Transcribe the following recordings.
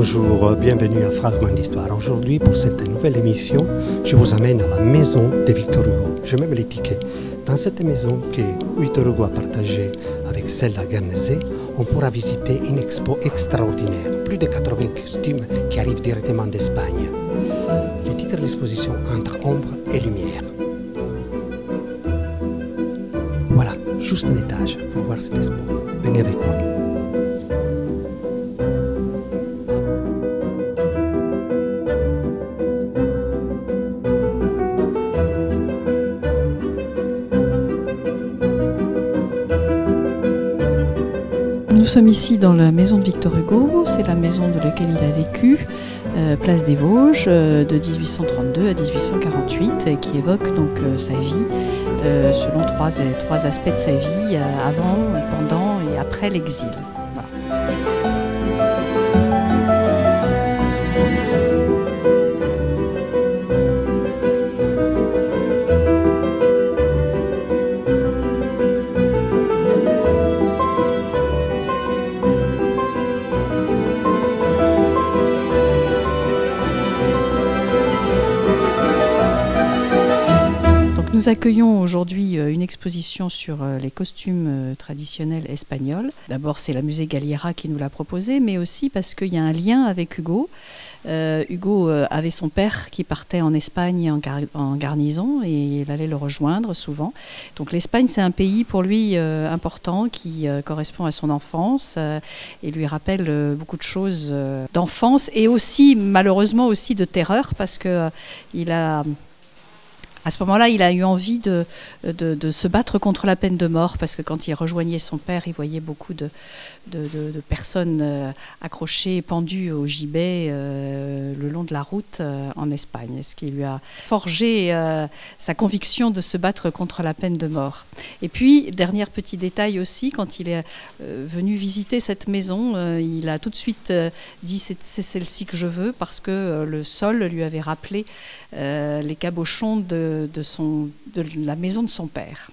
Bonjour, bienvenue à Fragment d'Histoire. Aujourd'hui, pour cette nouvelle émission, je vous amène à la maison de Victor Hugo. Je mets les tickets. Dans cette maison que Victor Hugo a partagée avec celle à Guernesey, on pourra visiter une expo extraordinaire. Plus de 80 costumes qui arrivent directement d'Espagne. Le titre de l'exposition, Entre ombre et lumière. Voilà, juste un étage pour voir cette expo. Venez avec moi. Nous sommes ici dans la maison de Victor Hugo, c'est la maison de laquelle il a vécu, place des Vosges, de 1832 à 1848, qui évoque donc sa vie selon trois aspects de sa vie, avant, pendant et après l'exil. Voilà. Nous accueillons aujourd'hui une exposition sur les costumes traditionnels espagnols. D'abord, c'est la musée Galliera qui nous l'a proposé, mais aussi parce qu'il y a un lien avec Hugo. Hugo avait son père qui partait en Espagne en garnison et il allait le rejoindre souvent. Donc l'Espagne, c'est un pays pour lui important qui correspond à son enfance et lui rappelle beaucoup de choses d'enfance et aussi, malheureusement, aussi de terreur parce que à ce moment-là, il a eu envie de se battre contre la peine de mort parce que quand il rejoignait son père, il voyait beaucoup de personnes accrochées, pendues au gibet le long de la route en Espagne, ce qui lui a forgé sa conviction de se battre contre la peine de mort. Et puis, dernier petit détail aussi, quand il est venu visiter cette maison, il a tout de suite dit c'est celle-ci que je veux parce que le sol lui avait rappelé les cabochons de la maison de son père.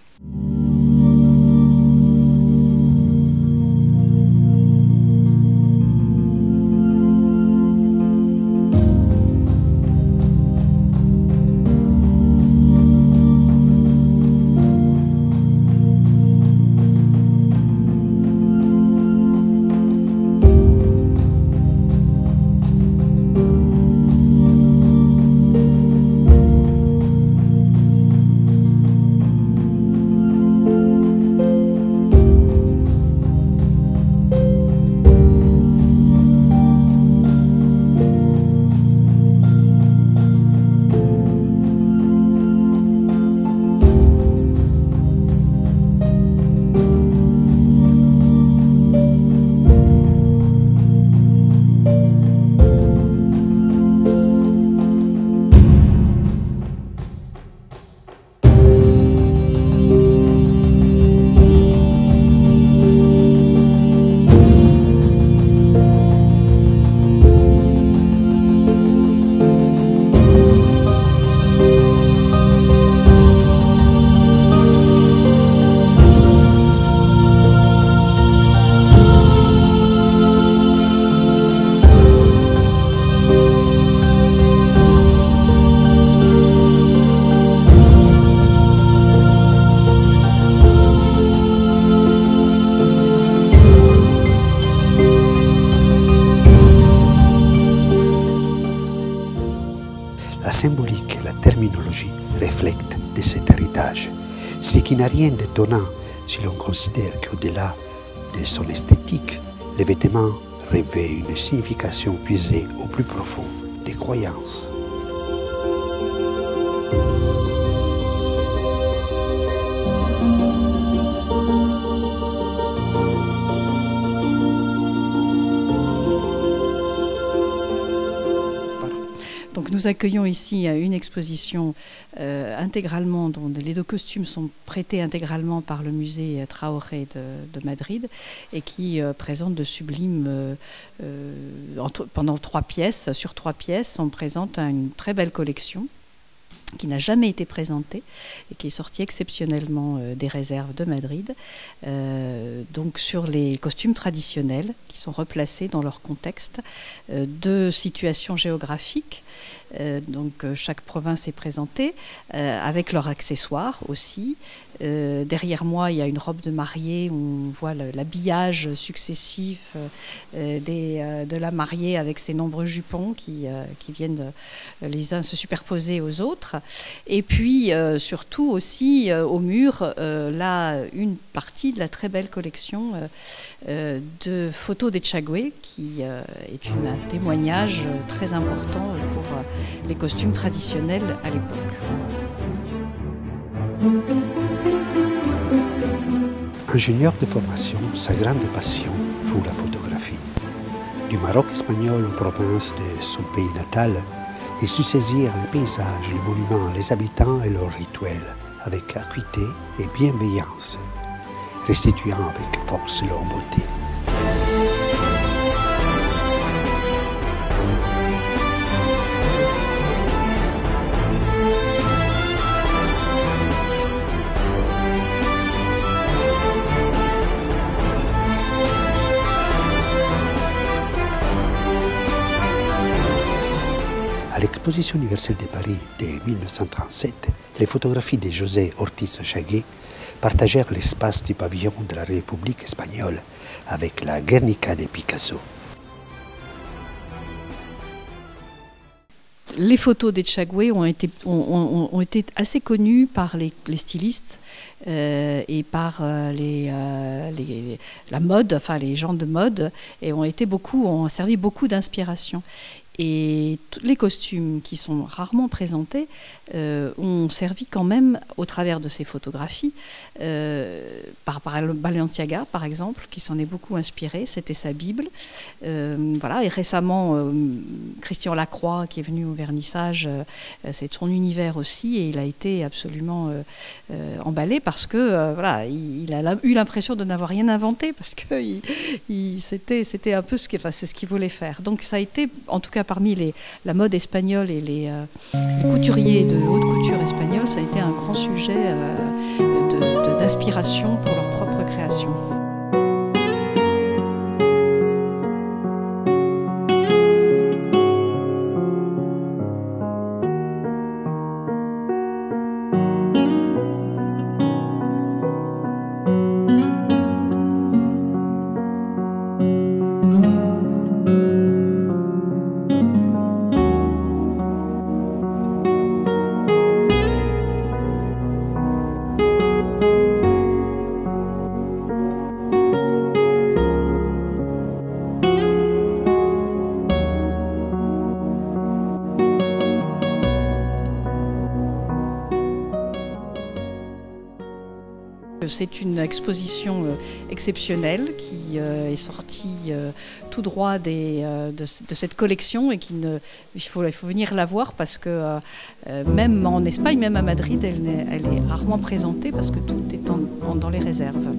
La symbolique et la terminologie reflètent de cet héritage, ce qui n'a rien d'étonnant si l'on considère qu'au-delà de son esthétique, les vêtements revêtent une signification puisée au plus profond des croyances. Donc nous accueillons ici une exposition intégralement, dont les deux costumes sont prêtés intégralement par le musée Traoré de Madrid et qui présente de sublimes, pendant 3 pièces, sur 3 pièces, on présente une très belle collection qui n'a jamais été présenté et qui est sorti exceptionnellement des réserves de Madrid, donc sur les costumes traditionnels qui sont replacés dans leur contexte de situation géographique. Donc chaque province est présentée avec leurs accessoires aussi. Derrière moi, il y a une robe de mariée où on voit l'habillage successif de la mariée avec ses nombreux jupons qui viennent les uns se superposer aux autres. Et puis surtout aussi au mur, là, une partie de la très belle collection de photos d'Echagüe qui est un témoignage très important pour les costumes traditionnels à l'époque. Ingénieur de formation, sa grande passion fut la photographie. Du Maroc espagnol aux provinces de son pays natal, il sut saisir les paysages, les monuments, les habitants et leurs rituels avec acuité et bienveillance, restituant avec force leur beauté. À l'Exposition universelle de Paris de 1937, les photographies de José Ortiz Echagüe partagèrent l'espace du pavillon de la République espagnole avec la Guernica de Picasso. Les photos d'Echagüe ont été assez connues par les stylistes et par la mode, enfin les gens de mode, et ont servi beaucoup d'inspiration. Et tous les costumes qui sont rarement présentés ont servi quand même, au travers de ces photographies, par Balenciaga, par exemple, qui s'en est beaucoup inspiré, c'était sa Bible. Voilà. Et récemment, Christian Lacroix, qui est venu au vernissage, c'est son univers aussi, et il a été absolument emballé parce que voilà, il a eu l'impression de n'avoir rien inventé, parce que c'était un peu c'est ce qu'il voulait faire. Donc ça a été, en tout cas parmi la mode espagnole et les couturiers de haute couture espagnole, ça a été un grand sujet d'inspiration pour leur propre création. C'est une exposition exceptionnelle qui est sortie tout droit de cette collection, et il faut venir la voir parce que même en Espagne, même à Madrid, elle est rarement présentée parce que tout est dans les réserves.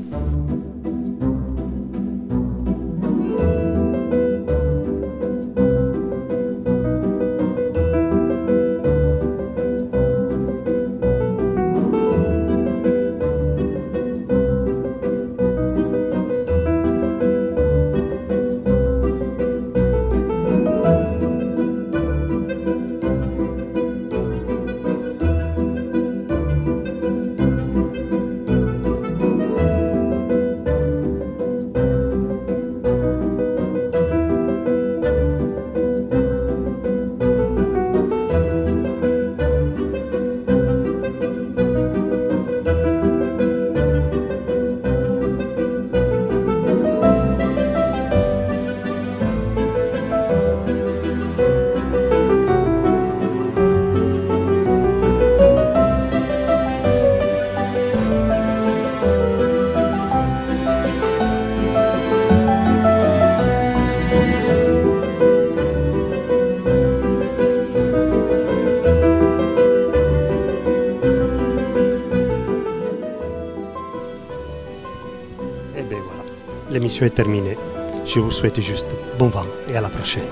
Et bien voilà, l'émission est terminée. Je vous souhaite juste bon vent et à la prochaine.